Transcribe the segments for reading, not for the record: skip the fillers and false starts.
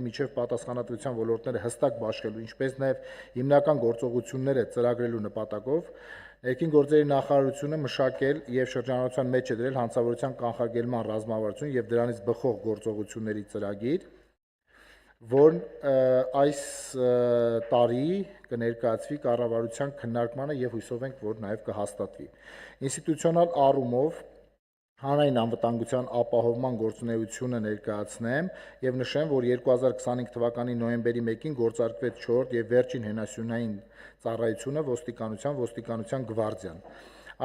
միջև պատասխանատվության ոլորտները հստակ բաշխելու, ինչպես նաև հիմնական գործողությունները ծրագրելու նպատակով ներքին գործերի նախարարությունը մշակել եւ շրջանառության մեջ է դրել հանցավորության կանխարգելման ռազմավարություն եւ դրանից բխող գործողությունների ծրագիր, որն այս տարի կներկայացվի կառավարության քննարկմանը եւ հույսով ենք, որ նաեւ կհաստատվի։ Ինստիտուցիոնալ առումով հանրային անվտանգության ապահովման գործունեությունը ներկայացնեմ եւ նշեմ, որ 2025 թվականի նոյեմբերի 1-ին գործարկվեց 4-րդ եւ վերջին հենասյունային ծառայությունը ոստիկանության գվարդիան։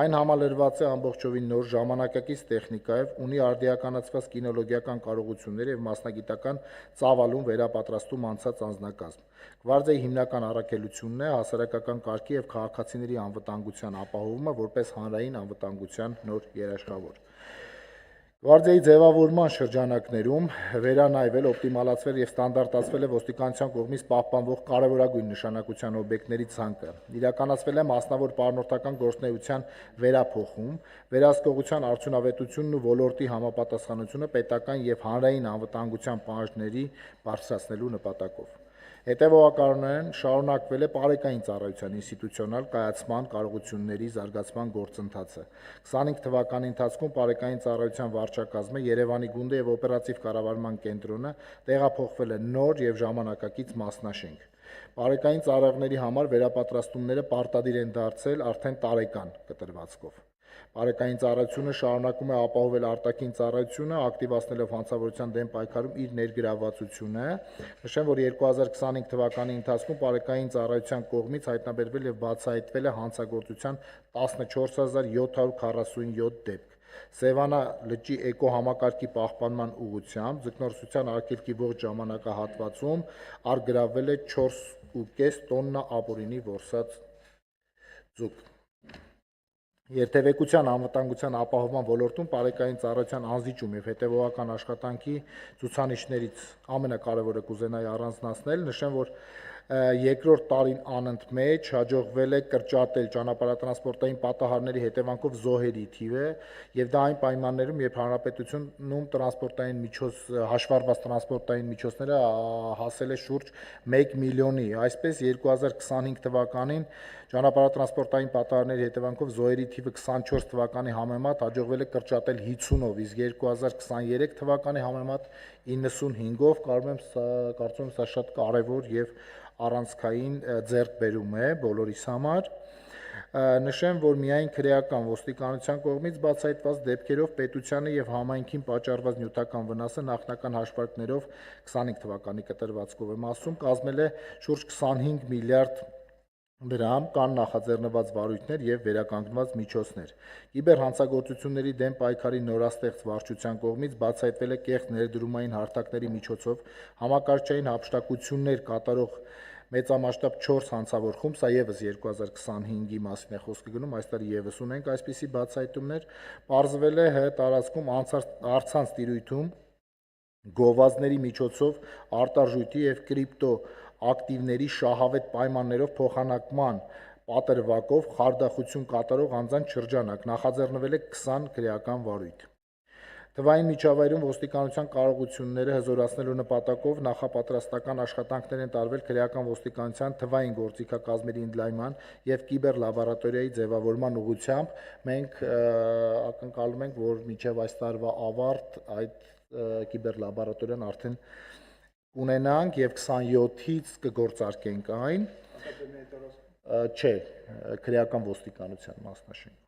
Այն համալրված է ամբողջովին նոր ժամանակակից տեխնիկայով, ունի արդիականացված կինոլոգիական կարողություններ եւ մասնագիտական ծավալուն վերապատրաստում անցած անձնակազմ։ Գվարդիայի հիմնական առաքելությունն է հասարակական կարգի եւ քաղաքացիների անվտանգության ապահովումը որպես հանրային անվտանգության նոր երաշխավոր։ Գվարդիայի ձևավորման շրջանակներում վերանայվել, օպտիմալացվել եւ ստանդարտացվել է ոստիկանության կողմից պահպանվող կարևորագույն նշանակության օբյեկտների ցանկը։ Իրականացվել է մասնավոր պարոնորդական գործունեության վերափոխում, վերահսկողության արդյունավետությունն ու ոլորտի համապատասխանությունը պետական եւ հանրային անվտանգության պահանջների բարձրացնելու նպատակով։ Հետևողականորեն շարունակվել է պարեկային ծառայության ինստիտուցիոնալ կայացման կարողությունների զարգացման գործընթացը։ 25 թվականի ընթացքում պարեկային ծառայության վարչակազմը Երևանի գունդը եւ օպերատիվ կառավարման կենտրոնը տեղափոխվել է նոր եւ ժամանակակից մասնաշենք։ Պարեկային ծառայողների համար վերապատրաստումները պարտադիր են դարձել արդեն տարեկան կտրվածքով։ Պարեկային ծառայությունը շարունակում է ապահովել արտաքին ծառայությունը, ակտիվացնելով հանցավորության դեմ պայքարում իր ներգրավվածությունը։ Նշեմ, որ 2025 թվականի ընթացքում պարեկային ծառայության կողմից հայտնաբերվել եւ բացահայտվել է հանցագործության 14747 դեպք։ Սևանա լճի էկոհամակարգի պահպանման ուղղությամբ ձկնորսության արգելքի ողջ ժամանակահատվածում առգրավվել է 4,5 տոննա ապօրինի որսած ձուկ։ Երթևեկության անվտանգության ապահովման ոլորտում պարեկային ծառայության անզիջում եւ հետեւողական աշխատանքի ցուցանիշներից ամենակարևորը կուզենայի առանձնացնել, նշեմ, որ երկրորդ տարին անընդմեջ հաջողվել է կրճատել ճանապարհատրանսպորտային պատահարների հետևանքով զոհերի թիվը եւ դա այն պայմաններում, երբ հանրապետությունում հաշվառված տրանսպորտային միջոցները հասել է շուրջ 1 միլիոնի։ Այսպես 2025 թվականին ճանապարհատրանսպորտային պատահարների հետևանքով զոհերի թիվը 24 թվականի համեմատ հաջողվել է կրճատել 50-ով, իսկ 2023 թվականի համեմատ 95-ով, կարծում եմ սա շատ կարևոր եւ առանցքային ձեռքբերում է բոլորիս համար։ Նշեմ, որ միայն քրեական ոստիկանության կողմից բացահայտված դեպքերով պետությանը եւ համայնքին պատճառված նյութական վնասը նախնական հաշվարկներով 25 թվականի կտրվածքով եմ ասում, կազմել է շուրջ 25 միլիարդ դրամ, կան նախաձեռնված վարույթներ եւ վերականգնված միջոցներ։ Կիբերհանցագործությունների դեմ պայքարի նորաստեղծ վարչության կողմից բացահայտվել է կեղծ ներդրումային հարթակների միջոցով համակարգչային հափշտակություններ կատարող մեծամասշտաբ 4 հանցավոր խումբ, սա եւս 2025-ի մասին է խոսքը գնում, այս տարի եւս ունենք այսպիսի բացահայտումներ, պարզվել է ՀՀ տարածքում առցանց տիրույթում գովազդների միջոցով արտարժույթի եւ կրիպտո ակտիվների շահավետ պայմաններով փոխանակման պատրվակով խարդախություն կատարող անձանց շրջանակ, նախաձեռնվել է 20 քրեական վարույթ։ Թվային միջավայրում ոստիկանության կարողությունները հզորացնելու նպատակով նախապատրաստական աշխատանքներ են տարվել քրեական ոստիկանության թվային գործիքակազմերի ընդլայնման եւ կիբերլաբորատորիայի ձևավորման ուղղությամբ։ Մենք ակնկալում ենք, որ մինչեւ այս տարվա ավարտ այդ կիբերլաբորատորիան արդեն կունենանք եւ 27-ից կգործարկենք այն։ Չէ, քրեական ոստիկանության մասնաշենք։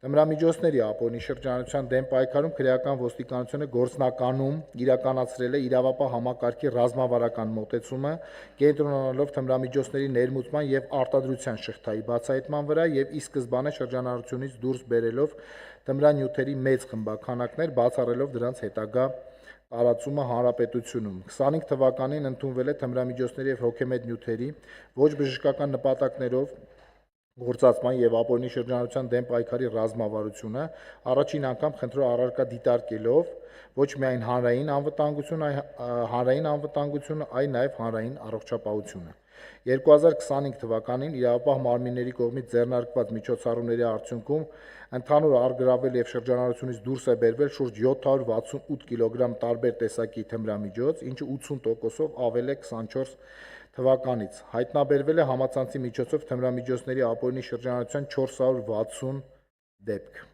Դմրամիջոցների ապօրինի շրջանառության դեմ պայքարում քրեական ոստիկանությունը գործնականում իրականացրել է իրավապահ համակարգի ռազմավարական մոտեցումը, կենտրոնանալով դմրամիջոցների ներմուծման եւ արտադրության շղթայի բացահայտման վրա եւ ի սկզբանե շրջանառությունից դուրս բերելով դմրանյութերի մեծ խմբաքանակներ, բացառելով դրանց հետագա տարածումը հանրապետությունում։ 25 թվականին ընդունվել է դմրամիջոցների եւ հոգեմետ նյութերի ոչ բժշկական նպատակներով գործածման եւ ապօրինի շրջանառության դեմ պայքարի ռազմավարությունը առաջին անգամ խնդրող առարկա դիտարկելով ոչ միայն հանրային անվտանգությունը, այլ նաեւ հանրային առողջապահությունը։ 2025 թվականին իրավապահ մարմինների կողմից ձեռնարկված միջոցառումների արդյունքում ընդհանուր առգրավել եւ շրջանառությունից դուրս է բերվել շուրջ 768 կիլոգրամ տարբեր տեսակի թմրամիջոց, ինչը 80%-ով ավել է 24 թվականից։ Հայտնաբերվել է համացանցի միջոցով թմրամիջոցների ապօրինի շրջանառության 460 դեպք։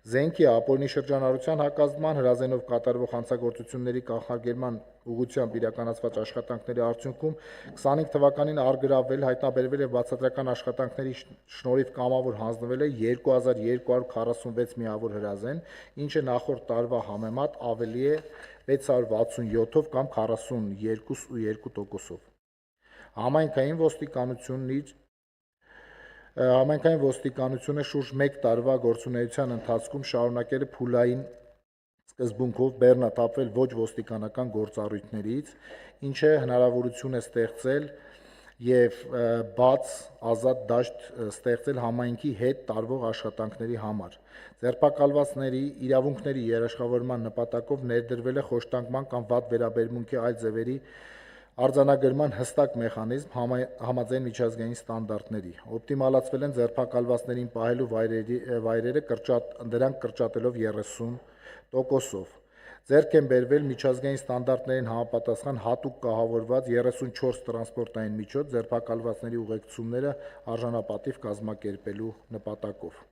Զենքի ապօրինի շրջանառության հակազդման հրազենով կատարվող հանցագործությունների կանխարգելման ուղղությամբ իրականացված աշխատանքների արդյունքում 25 թվականին առգրավել, հայտնաբերվել եւ բացատրական աշխատանքների շնորհիվ կամավոր հանձնվել է 2246 միավոր հրազեն, ինչը նախորդ տարվա համեմատ ավելի է 667-ով կամ 42.2%-ով։ Համայնքային ոստիկանությունը շուրջ 1 տարվա գործունեության ընթացքում շարունակել է փուլային սկզբունքով բեռնաթափվել ոչ ոստիկանական գործառույթներից, ինչը հնարավորություն է ստեղծել եւ բաց ազատ դաշտ ստեղծել համայնքի հետ տարվող աշխատանքների համար։ Ձերբակալվածների իրավունքների երաշխավորման նպատակով ներդրվել է խոշտանգման կամ վատ վերաբերմունքի այլ ձևերի արձանագրման հստակ մեխանիզմ համաձայն միջազգային ստանդարտների։ Օպտիմալացվել են ձերբակալվածներին պահելու վայրերը դրանք կրճատելով 30%-ով։ Ձեռք են բերվել միջազգային ստանդարտներին համապատասխան հատուկ կահավորված 34 տրանսպորտային միջոց ձերբակալվածների ուղեկցումները արժանապատիվ կազմակերպելու նպատակով։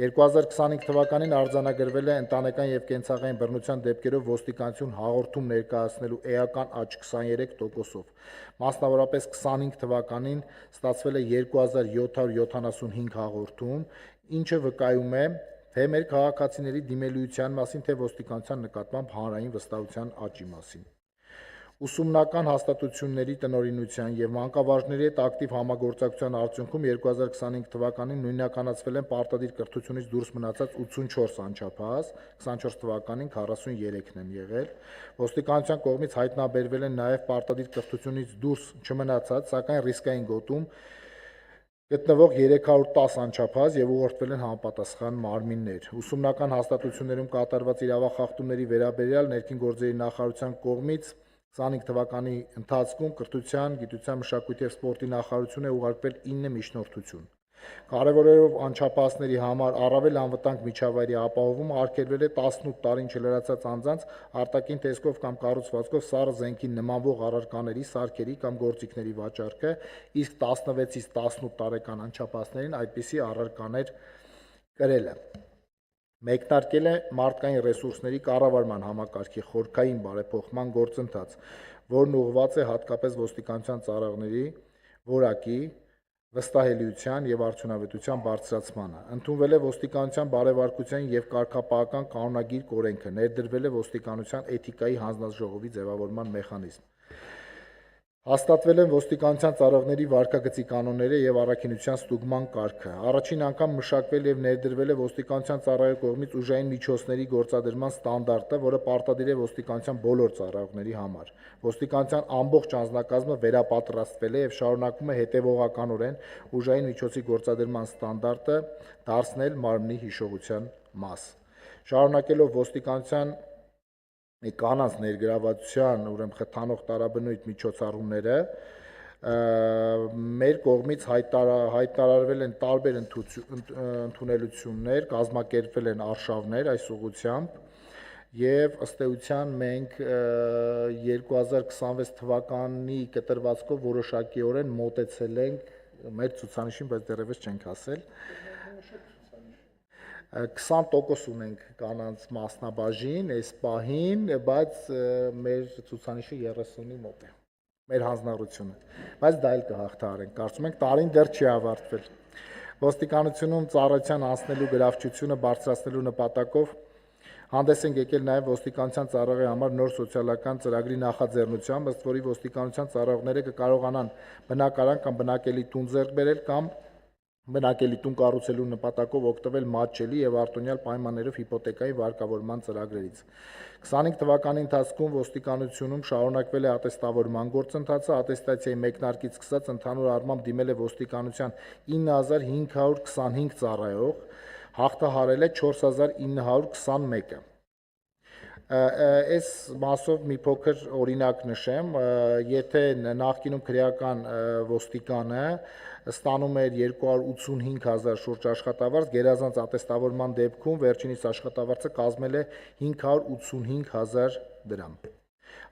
2025 թվականին արձանագրվել է ընտանեկան եւ կենցաղային բռնության դեպքերով ոստիկանություն հաղորդում ներկայացնելու էական աճ 23%-ով։ Մասնավորապես 25 թվականին ստացվել է 2775 հաղորդում, ինչը վկայում է թե մեր քաղաքացիների դիմելիության մասին, թե ոստիկանության նկատմամբ հանրային վստահության աճի մասին։ Ուսումնական հաստատությունների տնօրինության եւ մանկավարժների հետ ակտիվ համագործակցության արդյունքում 2025 թվականին նույնականացվել են պարտադիր կրթությունից դուրս մնացած 84 անչափահաս, 24 թվականին 43-ն են եղել։ Ոստիկանության կողմից հայտնաբերվել են նաեւ պարտադիր կրթությունից դուրս չմնացած, սակայն ռիսկային գոտում գտնվող 310 անչափահաս եւ ուղղորդվել են համապատասխան մարմիններ։ Ուսումնական հաստատություններում կատարված իրավախախտումների վերաբերյալ ներքին գործերի նախարարության կողմից 25 թվականի ընթացքում կրթության, գիտության, մշակույթի եւ սպորտի նախարարություն է ուղարկվել 9 միջնորդություն։ Կարևորելով անչափահասների համար առավել անվտանգ միջավայրի ապահովումը արգելվել է 18 տարին չլրացած անձանց արտաքին տեսքով կամ կառուցվածքով սառը զենքի նմանվող առարկաների, սարքերի կամ գործիքների վաճառքը, իսկ 16-ից 18 տարեկան անչափահասներին այդպիսի առարկաներ կրելը։ Մեկնարկել է մարդկային ռեսուրսների կառավարման համակարգի խորքային բարեփոխման գործընթաց, որն ուղղված է հատկապես ոստիկանության ծառայողների որակի, վստահելիության եւ արդյունավետության բարձրացմանը։ Ընդունվել է ոստիկանության բարեվարկության եւ կարգապահական կանոնագիր կորենքը, ներդրվել է ոստիկանության էթիկայի հանձնաժողովի ձևավորման մեխանիզմ։ Հաստատվել են ոստիկանության ծառայողների վարքագծի կանոնները եւ առաքինության ստուգման կարգը։ Առաջին անգամ մշակվել եւ ներդրվել է ոստիկանության ծառայողի կողմից ուժային միջոցների գործադրման ստանդարտը, որը պարտադիր է ոստիկանության բոլոր ծառայողների համար։ Ոստիկանության ամբողջ անձնակազմը վերապատրաստվել է եւ շարունակում է հետեւողականորեն ուժային միջոցի գործադրման ստանդարտը դարձնել մարմնի հիշողության մաս։ Շարունակելով ոստիկանության կանանց ներգրավվածության, ուրեմն խթանող տարաբնույթ միջոցառումները մեր կողմից հայտարարվել են տարբեր ընդունելություններ, կազմակերպվել են արշավներ այս ուղղությամբ եւ ըստ էության մենք 2026 թվականի կտրվածքով որոշակիորեն մոտեցել ենք մեր ցուցանիշին, բայց դեռևս չենք հասել։ 20% ունենք կանանց մասնաբաժին այս պահին, բայց մեր ցուցանիշը 30-ի մոտ է։ Մեր հանձնառությունը, բայց դա էլ կհաղթահարենք, կարծում ենք տարին դեռ չի ավարտվել։ Ոստիկանությունում ծառայության անցնելու գրավչությունը բարձրացնելու նպատակով հանդես են եկել նաև ոստիկանության ծառայողի համար նոր սոցիալական ծրագրի նախաձեռնությամբ, ըստ որի ոստիկանության ծառայողները կկարողանան բնակարան կամ բնակելի տուն ձեռք բերել կամ բնակելի տուն կառուցելու նպատակով օգտվել մատչելի եւ արտոնյալ պայմաններով հիպոթեկայի վարկավորման ծրագրերից։ 25 թվականի ընթացքում ոստիկանությունում շարունակվել է ատեստավորման գործընթացը, ատեստացիայի մեկնարկից սկսած ընդհանուր առմամբ դիմել է ոստիկանության 9525 ծառայող, հաղթահարել է 4921-ը։ Այս մասով մի փոքր օրինակ նշեմ, եթե նախկինում քրեական ոստիկանը ստանում էր 285,000 շուրջ աշխատավարձ, գերազանց ատեստավորման դեպքում վերջինիս աշխատավարձը կազմել է 585,000 դրամ։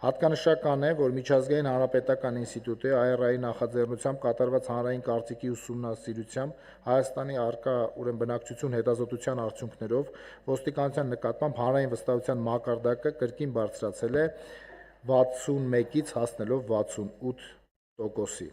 Հատկանշական է, որ Միջազգային հանրապետական ինստիտուտի IRA-ի նախաձեռնությամբ կատարված հանրային կարծիքի ուսումնասիրությամբ Հայաստանի առկա բնակչություն հետազոտության արդյունքներով ոստիկանության նկատմամբ հանրային վստահության մակարդակը կրկին բարձրացել է 61-ից հասնելով 68%-ի։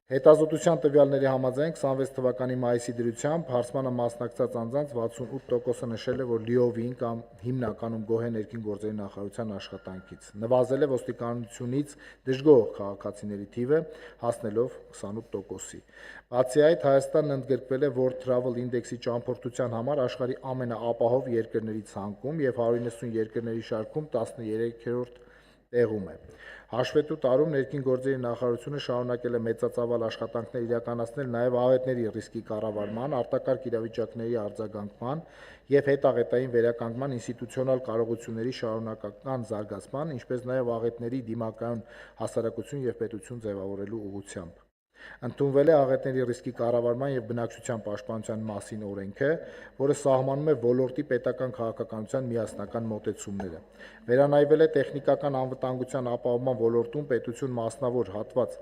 Հետազոտության տվյալների համաձայն 26 թվականի մայիսի դրությամբ հարցմանը մասնակցած անձանց 68%-ը նշել է, որ լիովին կամ հիմնականում գոհ է ներքին գործերի նախարարության աշխատանքից։ Նվազել է ոստիկանությունից դժգոհ քաղաքացիների թիվը, հասնելով 28%-ի։ Բացի այդ, Հայաստանն ընդգրկվել է World Travel Index-ի ճամփորդության համար աշխարհի ամենաապահով երկրների ցանկում եւ 190 երկրների շարքում 13-րդ տեղում է։ Հաշվետու տարում ներքին գործերի նախարարությունը շարունակել է մեծածավալ աշխատանքներ իրականացնել նաև աղետների ռիսկի կառավարման, արտակարգ իրավիճակների արձագանքման եւ հետաղետային վերականգնման ինստիտուցիոնալ կարողությունների շարունակական զարգացման, ինչպես նաև աղետների դիմակայուն հասարակություն եւ պետություն ձևավորելու ուղղությամբ։ Ընդունվել է աղետների ռիսկի կառավարման եւ բնակչության պաշտպանության մասին օրենքը, որը սահմանում է ոլորտի պետական քաղաքականության միասնական մոտեցումները։ Վերանայվել է տեխնիկական անվտանգության ապահովման ոլորտում պետություն մասնավոր հատված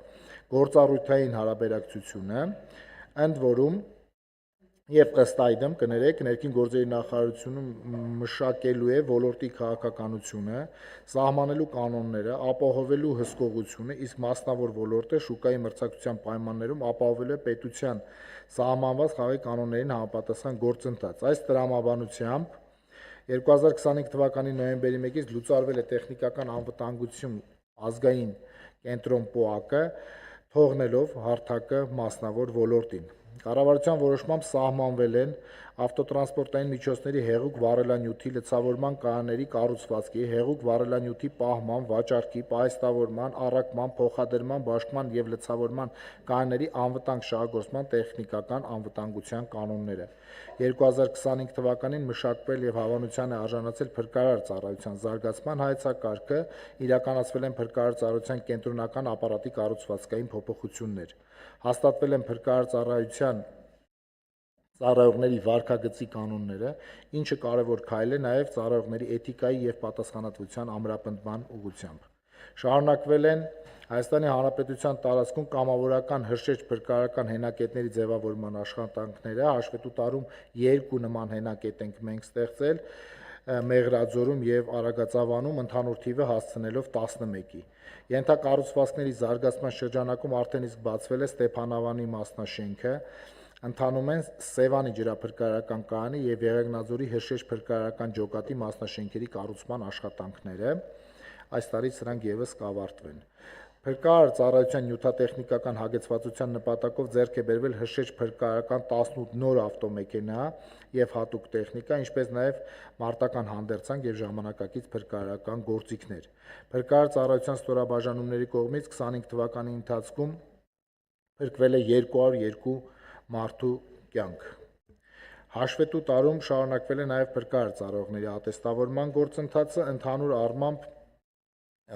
գործառույթային հարաբերակցությունը, ընդ որում եւ ըստ այդմ կներեք ներքին գործերի նախարարությունը մշակելու է ոլորտի քաղաքականությունը, սահմանելու կանոնները, ապահովելու հսկողությունը, իսկ մասնավոր ոլորտը շուկայի մրցակցության պայմաններում ապահովելու է պետության սահմանված խաղի կանոններին համապատասխան գործընթաց։ Այս տրամաբանությամբ 2025 թվականի նոյեմբերի 1-ից լուծարվել է տեխնիկական անվտանգություն ազգային կենտրոն ՊՕԱԿ-ը, թողնելով հարթակը մասնավոր ոլորտին։ Կառավարության որոշմամբ սահմանվել են ավտոտրանսպորտային միջոցների հեղուկ վառելանյութի լցավորման կայանների կառուցվածքի, հեղուկ վառելանյութի պահման, վաճառքի, պահեստավորման, առաքման, փոխադրման, բաշխման եւ լցավորման կայանների անվտանգ շահագործման տեխնիկական անվտանգության կանոնները։ 2025 թվականին մշակվել եւ հավանության է արժանացել փրկարար ծառայության զարգացման հայեցակարգը, իրականացվել են փրկարար ծառայության կենտրոնական ապարատի կառուցվածքային փոփոխություններ։ Հաստատվել են փրկարար ծառայության ծառայողների վարքագծի կանոնները, ինչը կարևոր քայլ է նաև ծառայողների էթիկայի եւ պատասխանատվության ամրապնդման ուղղությամբ։ Շարունակվել են Հայաստանի Հանրապետության տարածքում կամավորական հրշեջ փրկարարական հենակետերի ձևավորման աշխատանքները, հաշվետու տարում 2 նման հենակետ ենք մենք ստեղծել Մեղրաձորում եւ Արագածավանում, ընդհանուր թիվը հասցնելով 11-ի։ Ենթակառուցվածքների զարգացման շրջանակում արդեն իսկ բացվել է Ստեփանավանի մասնաշենքը, ընթանում են Սևանի ջրափրկարարական կայանի եւ Եղեգնաձորի հրշեջ փրկարարական ջոկատի մասնաշենքերի կառուցման աշխատանքները։ Այս տարի սրանք եւս կավարտվեն։ Փրկարար ծառայության նյութատեխնիկական հագեցվածության նպատակով ձեռք է բերվել հրշեջ փրկարարական 18 նոր ավտոմեքենա եւ հատուկ տեխնիկա, ինչպես նաեւ մարտական հանդերձանք եւ ժամանակակից փրկարարական գործիքներ։ Փրկարար ծառայության ստորաբաժանումների կողմից 25 թվականի ընթացքում փրկվել է 202 մարդու կյանք։ Հաշվետու տարում շարունակվել է նաև փրկարար ծառայողների ատեստավորման գործընթացը, ընդհանուր առմամբ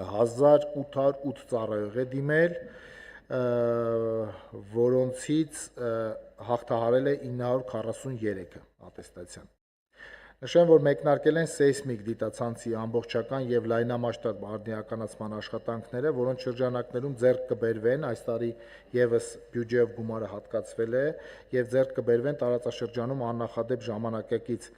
1808 ծառայող է դիմել, որոնցից հաղթահարել է 943-ը ատեստացիան։ Նշեմ, որ մեկնարկել են սեյսմիկ դիտացանցի ամբողջական եւ լայնամասշտաբ արդիականացման աշխատանքները, որոնց շրջանակներում ձեռք կբերվեն այս տարի եւս բյուջեով գումարը հատկացվել է եւ ձեռք կբերվեն տարածաշրջանում աննախադեպ ժամանակակից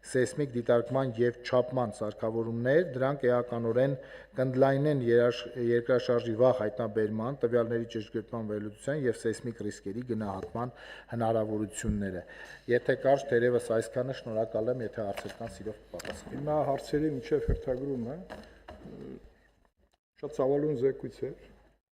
սեյսմիկ դիտարկման եւ չափման սարքավորումներ, դրանք էականորեն կընդլայնեն երկրաշարժի վաղ հայտնաբերման, տվյալների ճշգրտման վերլուծության եւ սեյսմիկ ռիսկերի գնահատման հնարավորությունները։ Եթե կարճ, թերևս այսքանը, շնորհակալ եմ, եթե հարցեր կան, սիրով կպատասխանեմ։ Հիմա հարցերի միջև հերթագրումը շատ ցավալուն զեկույց է։